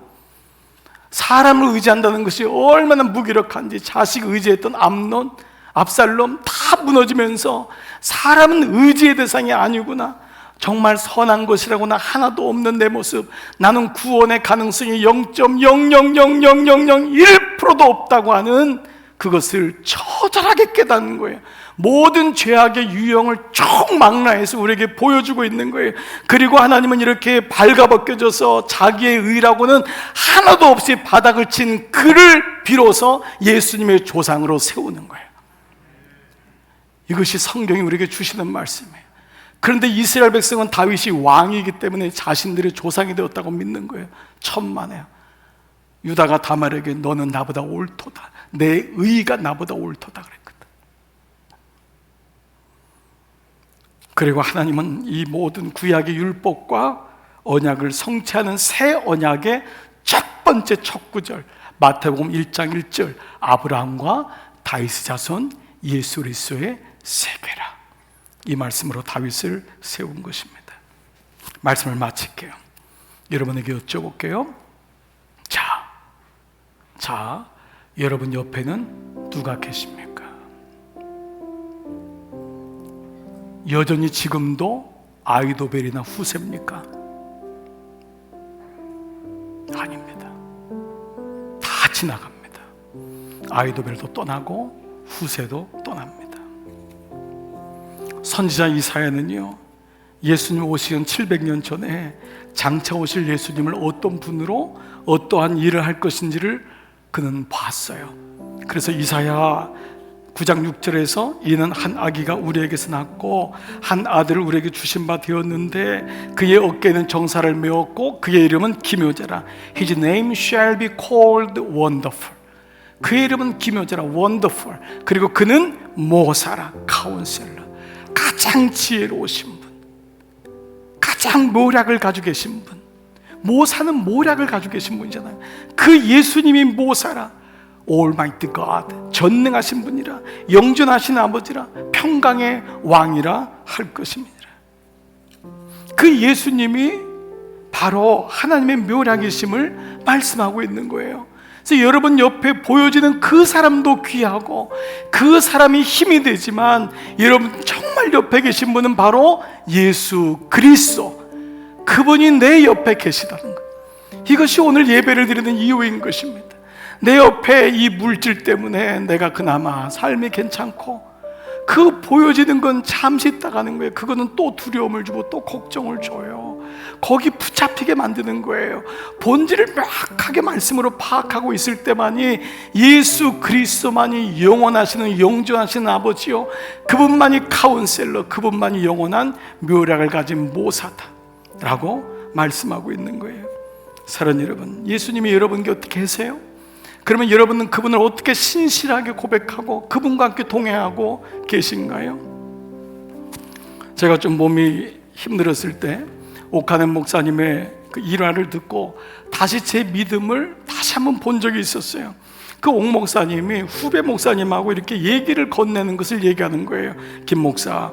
사람을 의지한다는 것이 얼마나 무기력한지. 자식 의지했던 암논, 압살롬 다 무너지면서 사람은 의지의 대상이 아니구나. 정말 선한 것이라고는 하나도 없는 내 모습. 나는 구원의 가능성이 0.0000001%도 없다고 하는 그것을 처절하게 깨닫는 거예요. 모든 죄악의 유형을 총망라해서 우리에게 보여주고 있는 거예요. 그리고 하나님은 이렇게 발가벗겨져서 자기의 의라고는 하나도 없이 바닥을 친 그를 비로소 예수님의 조상으로 세우는 거예요. 이것이 성경이 우리에게 주시는 말씀이에요. 그런데 이스라엘 백성은 다윗이 왕이기 때문에 자신들의 조상이 되었다고 믿는 거예요. 천만에요. 유다가 다말에게 너는 나보다 옳도다, 내 의가 나보다 옳도다 그랬거든. 그리고 하나님은 이 모든 구약의 율법과 언약을 성취하는 새 언약의 첫 번째 첫 구절, 마태복음 1장 1절, 아브라함과 다윗의 자손 예수 그리스도의 세계라, 이 말씀으로 다윗을 세운 것입니다. 말씀을 마칠게요. 여러분에게 여쭤볼게요. 자, 여러분 옆에는 누가 계십니까? 여전히 지금도 아이도벨이나 후세입니까? 아닙니다. 다 지나갑니다. 아이도벨도 떠나고 후세도 떠납니다. 선지자 이사야는요, 예수님 오시기 700년 전에 장차 오실 예수님을 어떤 분으로 어떠한 일을 할 것인지를 그는 봤어요. 그래서 이사야 9장 6절에서 이는 한 아기가 우리에게서 낳고 한 아들을 우리에게 주신 바 되었는데 그의 어깨에는 정사를 메었고 그의 이름은 기묘자라. His name shall be called wonderful. 그의 이름은 기묘자라, wonderful. 그리고 그는 모사라, 카운셀러. 가장 지혜로우신 분, 가장 모략을 가지고 계신 분. 모사는 모략을 가지고 계신 분이잖아요. 그 예수님이 모사라, Almighty God, 전능하신 분이라, 영존하신 아버지라, 평강의 왕이라 할 것입니다. 그 예수님이 바로 하나님의 묘략이심을 말씀하고 있는 거예요. 그래서 여러분 옆에 보여지는 그 사람도 귀하고 그 사람이 힘이 되지만 여러분 정말 옆에 계신 분은 바로 예수 그리스도, 그분이 내 옆에 계시다는 것. 이것이 오늘 예배를 드리는 이유인 것입니다. 내 옆에 이 물질 때문에 내가 그나마 삶이 괜찮고 그 보여지는 건 잠시 있다가는 거예요. 그거는 또 두려움을 주고 또 걱정을 줘요. 거기 붙잡히게 만드는 거예요. 본질을 명확하게 말씀으로 파악하고 있을 때만이 예수 그리스도만이 영원하시는 영존하시는 아버지요, 그분만이 카운셀러, 그분만이 영원한 묘략을 가진 모사다 라고 말씀하고 있는 거예요. 사랑하는 여러분, 예수님이 여러분 곁에 계세요? 그러면 여러분은 그분을 어떻게 신실하게 고백하고 그분과 함께 동행하고 계신가요? 제가 좀 몸이 힘들었을 때 오카넨 목사님의 그 일화를 듣고 다시 제 믿음을 다시 한번 본 적이 있었어요. 그 옥 목사님이 후배 목사님하고 이렇게 얘기를 건네는 것을 얘기하는 거예요. 김 목사,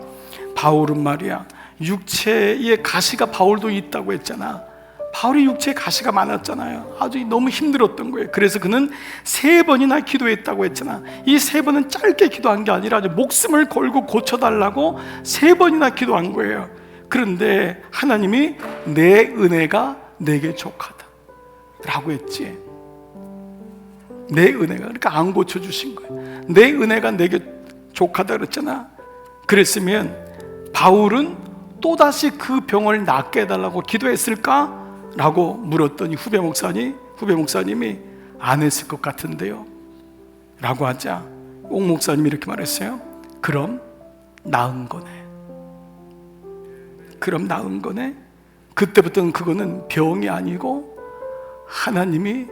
바울은 말이야, 육체에 가시가 바울도 있다고 했잖아. 바울이 육체에 가시가 많았잖아요. 아주 너무 힘들었던 거예요. 그래서 그는 3번이나 기도했다고 했잖아. 이 3번은 짧게 기도한 게 아니라 아주 목숨을 걸고 고쳐달라고 3번이나 기도한 거예요. 그런데 하나님이 내 은혜가 내게 족하다 라고 했지. 내 은혜가, 그러니까 안 고쳐주신 거예요. 내 은혜가 내게 족하다 그랬잖아. 그랬으면 바울은 또다시 그 병을 낫게 해달라고 기도했을까? 라고 물었더니 후배 목사님이 안 했을 것 같은데요 라고 하자 옥 목사님이 이렇게 말했어요. 그럼 나은 거네. 그때부터는 그거는 병이 아니고 하나님이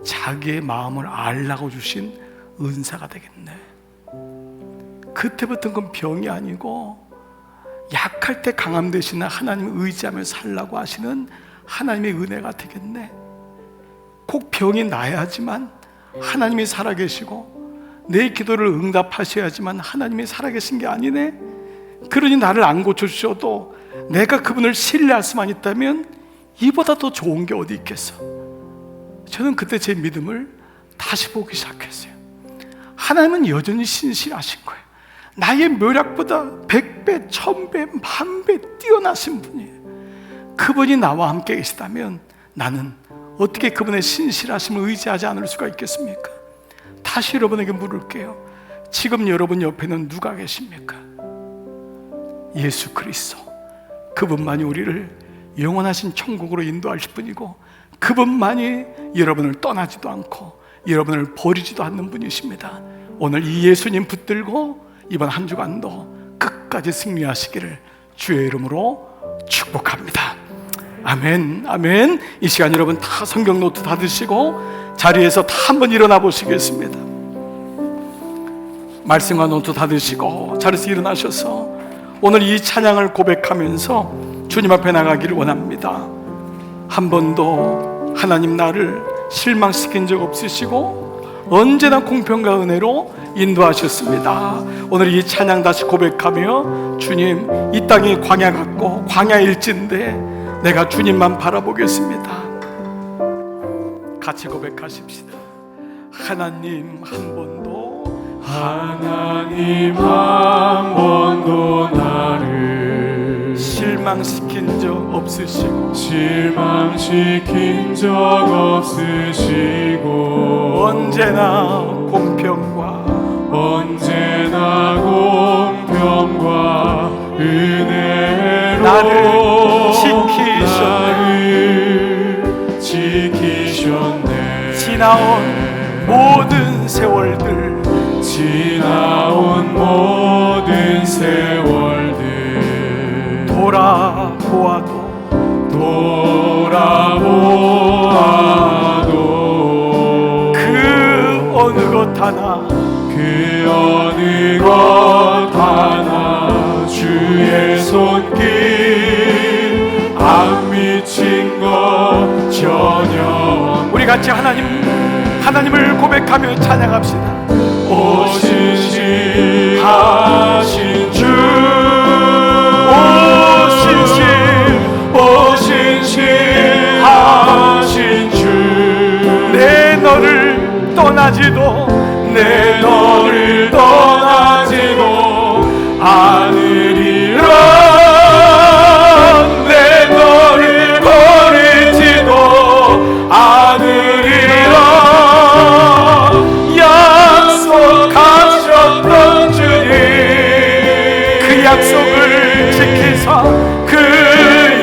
자기의 마음을 알라고 주신 은사가 되겠네. 그때부터는 그건 병이 아니고 약할 때 강함 되시는 하나님을 의지하며 살라고 하시는 하나님의 은혜가 되겠네. 꼭 병이 나야지만 하나님이 살아계시고 내 기도를 응답하셔야지만 하나님이 살아계신 게 아니네. 그러니 나를 안 고쳐주셔도 내가 그분을 신뢰할 수만 있다면 이보다 더 좋은 게 어디 있겠어. 저는 그때 제 믿음을 다시 보기 시작했어요. 하나님은 여전히 신실하신 거예요. 나의 묘략보다 100배, 1000배, 10,000배 뛰어나신 분이에요. 그분이 나와 함께 계시다면 나는 어떻게 그분의 신실하심을 의지하지 않을 수가 있겠습니까? 다시 여러분에게 물을게요. 지금 여러분 옆에는 누가 계십니까? 예수 그리스도, 그분만이 우리를 영원하신 천국으로 인도하실 분이고 그분만이 여러분을 떠나지도 않고 여러분을 버리지도 않는 분이십니다. 오늘 이 예수님 붙들고 이번 한 주간도 끝까지 승리하시기를 주의 이름으로 축복합니다. 아멘, 아멘. 이 시간 여러분 다 성경 노트 다 드시고 자리에서 다 한번 일어나 보시겠습니다. 말씀과 노트 다 드시고 자리에서 일어나셔서 오늘 이 찬양을 고백하면서 주님 앞에 나가기를 원합니다. 한 번도 하나님 나를 실망시킨 적 없으시고 언제나 공평과 은혜로 인도하셨습니다. 오늘 이 찬양 다시 고백하며 주님, 이 땅이 광야 같고 광야일진데 내가 주님만 바라보겠습니다. 같이 고백하십시다. 하나님 한 번도 나를 실망시킨 적 없으시고 실망시킨 적 없으시고 언제나 공평과 은혜로 나를 지키셨네. 지나온 모든 세월들 돌아보아도 그 어느 것 하나 주의 손길 안 미친 것 전혀. 우리 같이 하나님을 고백하며 찬양합시다. 오신실하신 주, 오신실하신 주, 내 너를 떠나지도 않으리라. 내 너를 버리지도 않으리라. 약속하셨던 주님, 그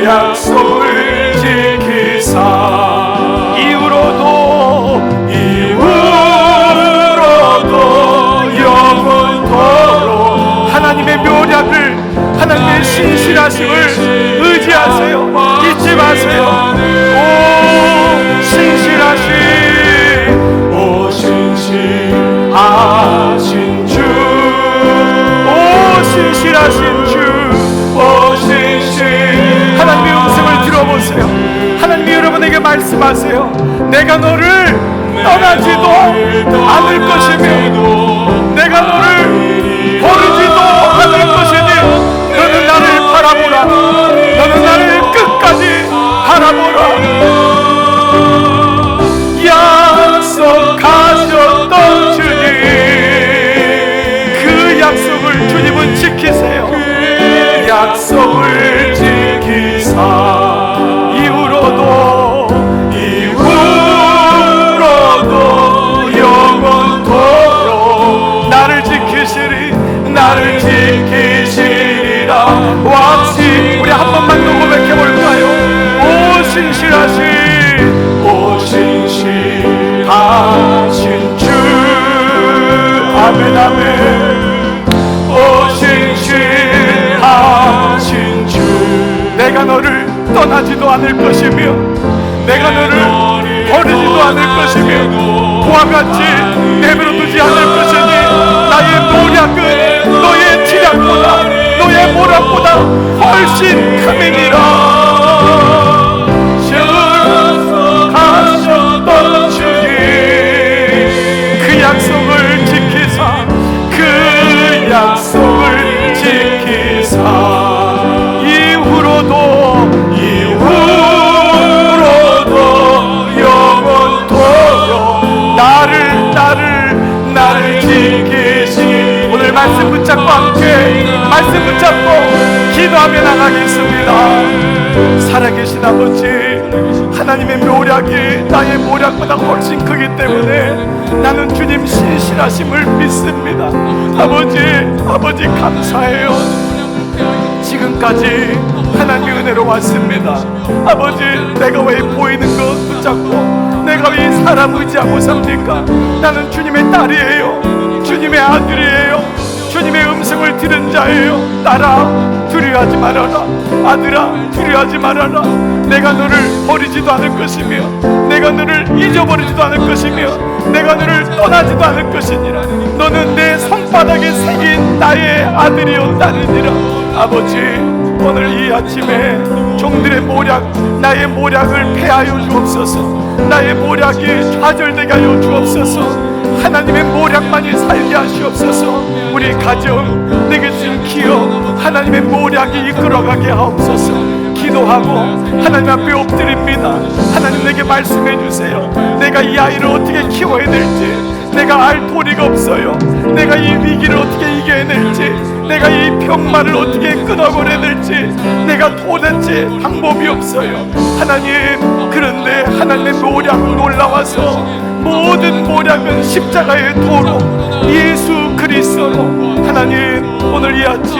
약속을 지키사 이후로도 영원토록 하나님의 묘약을, 하나님의 신실하심을 의지하세요. 잊지 마세요. 오 신실하신 주, 오 신실하신 주, 하나님의 음성을 들어보세요. 하나님이 여러분에게 말씀하세요. 내가 너를 떠나지도 않을 것이며 내가 너를 버리지도 않을 것이니 너는 나를 바라보라. 너는 나를 끝까지 바라보라. 약속하셨던 주님, 그 약속을 주님은 지키세요. 약속을 지키사 이후로도 영원토록 나를 지키시리라. 왕시 우리 한 번만 더 고백해 볼까요? 오 신실하신 주, 아멘 아멘. 오 신실하신 주, 내가 너를 떠나지도 않을 것이며 내가 너를 버리지도 않을 것이며 그와 같이 내버려두지 않을 것이니 나의 노력은 너의 지략보다 너의 모락보다 훨씬 큼이니라. 약속하셨던 주님, 그 약속을 지키사 이후로도 영원토록 나를 지키시. 오늘 말씀 붙잡고 함께 말씀 붙잡고 기도하며 나가겠습니다. 살아계신 아버지, 하나님의 묘약이 나의 모략보다 훨씬 크기 때문에 나는 주님 신실하심을 믿습니다. 아버지 감사해요. 지금까지 하나님의 은혜로 왔습니다. 아버지, 내가 왜 보이는 것 붙잡고 내가 왜 사람 의지하고 삽니까? 나는 주님의 딸이에요. 주님의 아들이에요. 주님의 음성을 들은 자예요. 딸아, 두려워하지 말아라. 아들아, 두려워하지 말아라. 내가 너를 버리지도 않을 것이며 내가 너를 잊어버리지도 않을 것이며 내가 너를 떠나지도 않을 것이니라. 너는 내 손바닥에 새긴 나의 아들이요 딸이니라. 아버지, 오늘 이 아침에 종들의 모략, 나의 모략을 패하여 주옵소서. 나의 모략이 좌절되게 하여 주옵소서. 하나님의 모략만이 살게 하시옵소서. 우리 가정, 내게 주신 기업, 하나님의 모략이 이끌어가게 하옵소서. 기도하고 하나님 앞에 엎드립니다. 하나님, 내게 말씀해 주세요. 내가 이 아이를 어떻게 키워야 될지, 내가 알 도리가 없어요. 내가 이 위기를 어떻게 이겨야 될지, 내가 이 병마를 어떻게 끊어버려야 될지, 내가 도대체 방법이 없어요. 하나님, 그런데 하나님의 모략 놀라워서 모든 모략은 십자가의 도로 예수 그리스도로 하나님, 오늘 이 아침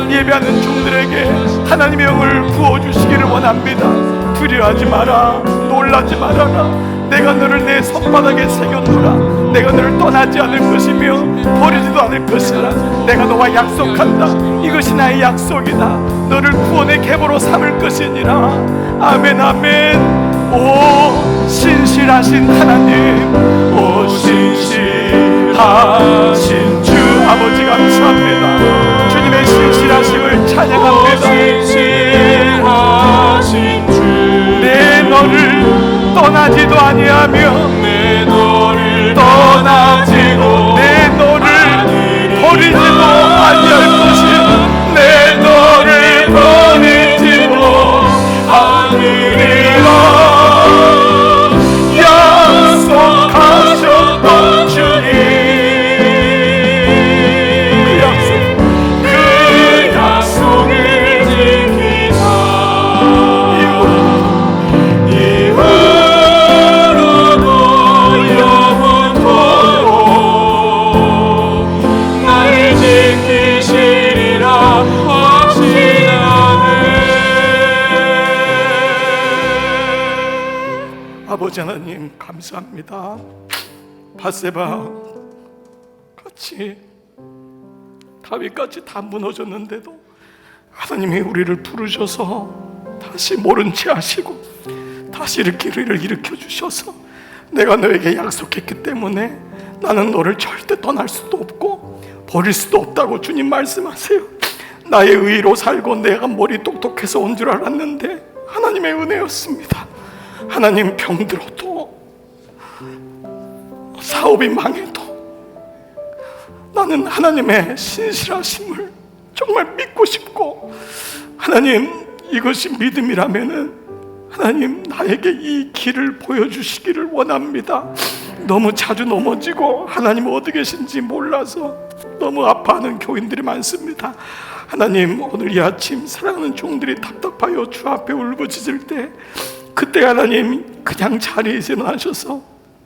예배하는 종들에게 하나님의 영을 부어주시기를 원합니다. 두려워하지 마라. 놀라지 말아라. 내가 너를 내 손바닥에 새겼노라. 내가 너를 떠나지 않을 것이며 버리지도 않을 것이라. 내가 너와 약속한다. 이것이 나의 약속이다. 너를 구원의 계보로 삼을 것이니라. 아멘, 아멘. 오 신실하신 하나님, 오 신실하신 주 아버지, 감사합니다. 주님의 신실하심을 찬양합니다. 신실하신 주, 내 너를 떠나지도 아니하며 내 너를 떠나지도 내 너를 버리지도 아니할 것이 내 너를 버리지도 않으리라. 약속하셨던 주님, 그 약속을 지키사 이후로도 영원토록 나를 지키시리라 확신하네. 아버지 하나님, 감사합니다. 바세바 같이 다윗같이 다 무너졌는데도 하나님이 우리를 부르셔서 다시 모른 채 하시고 다시 우리를 일으켜 주셔서 내가 너에게 약속했기 때문에 나는 너를 절대 떠날 수도 없고 버릴 수도 없다고 주님 말씀하세요. 나의 의로 살고 내가 머리 똑똑해서 온 줄 알았는데 하나님의 은혜였습니다. 하나님, 병들어도 사업이 망해도 나는 하나님의 신실하심을 정말 믿고 싶고, 하나님, 이것이 믿음이라면은 하나님, 나에게 이 길을 보여주시기를 원합니다. 너무 자주 넘어지고 하나님 어디 계신지 몰라서 너무 아파하는 교인들이 많습니다. 하나님, 오늘 이 아침 사랑하는 종들이 답답하여 주 앞에 울부짖을 때, 그때 하나님 그냥 자리에서 일어나셔서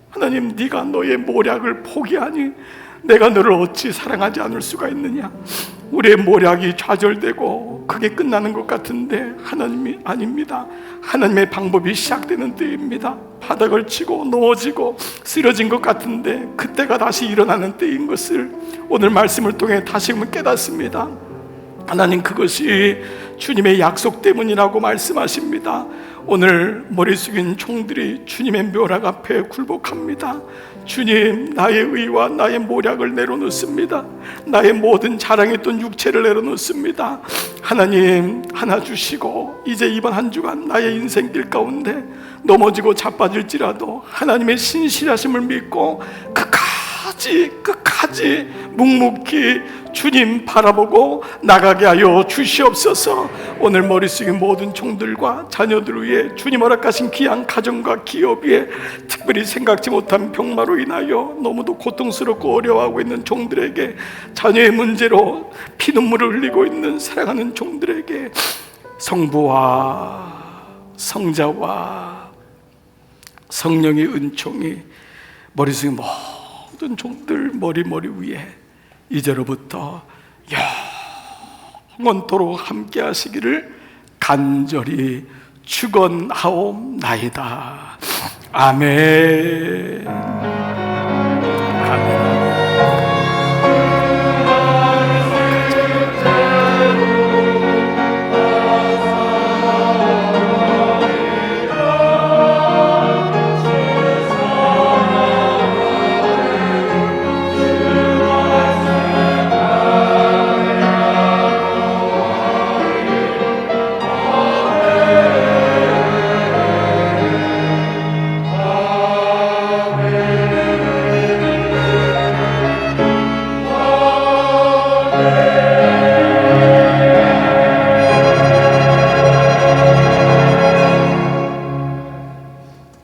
하나님, 네가 너의 모략을 포기하니 내가 너를 어찌 사랑하지 않을 수가 있느냐. 우리의 모략이 좌절되고 그게 끝나는 것 같은데 하나님이 아닙니다. 하나님의 방법이 시작되는 때입니다. 바닥을 치고 넘어지고 쓰러진 것 같은데 그때가 다시 일어나는 때인 것을 오늘 말씀을 통해 다시금 깨닫습니다. 하나님, 그것이 주님의 약속 때문이라고 말씀하십니다. 오늘 머리 숙인 종들이 주님의 묘락 앞에 굴복합니다. 주님, 나의 의와 나의 모략을 내려놓습니다. 나의 모든 자랑했던 육체를 내려놓습니다. 하나님, 하나 주시고 이제 이번 한 주간 나의 인생길 가운데 넘어지고 자빠질지라도 하나님의 신실하심을 믿고 끝까지 묵묵히 주님 바라보고 나가게 하여 주시옵소서. 오늘 머리 숙인 모든 종들과 자녀들 위해 주님 허락하신 귀한 가정과 기업 위에 특별히 생각지 못한 병마로 인하여 너무도 고통스럽고 어려워하고 있는 종들에게, 자녀의 문제로 피눈물을 흘리고 있는 사랑하는 종들에게 성부와 성자와 성령의 은총이 머리 숙인 모든 종들 머리 위에 이제로부터 영원토록 함께 하시기를 간절히 축원하옵나이다. 아멘.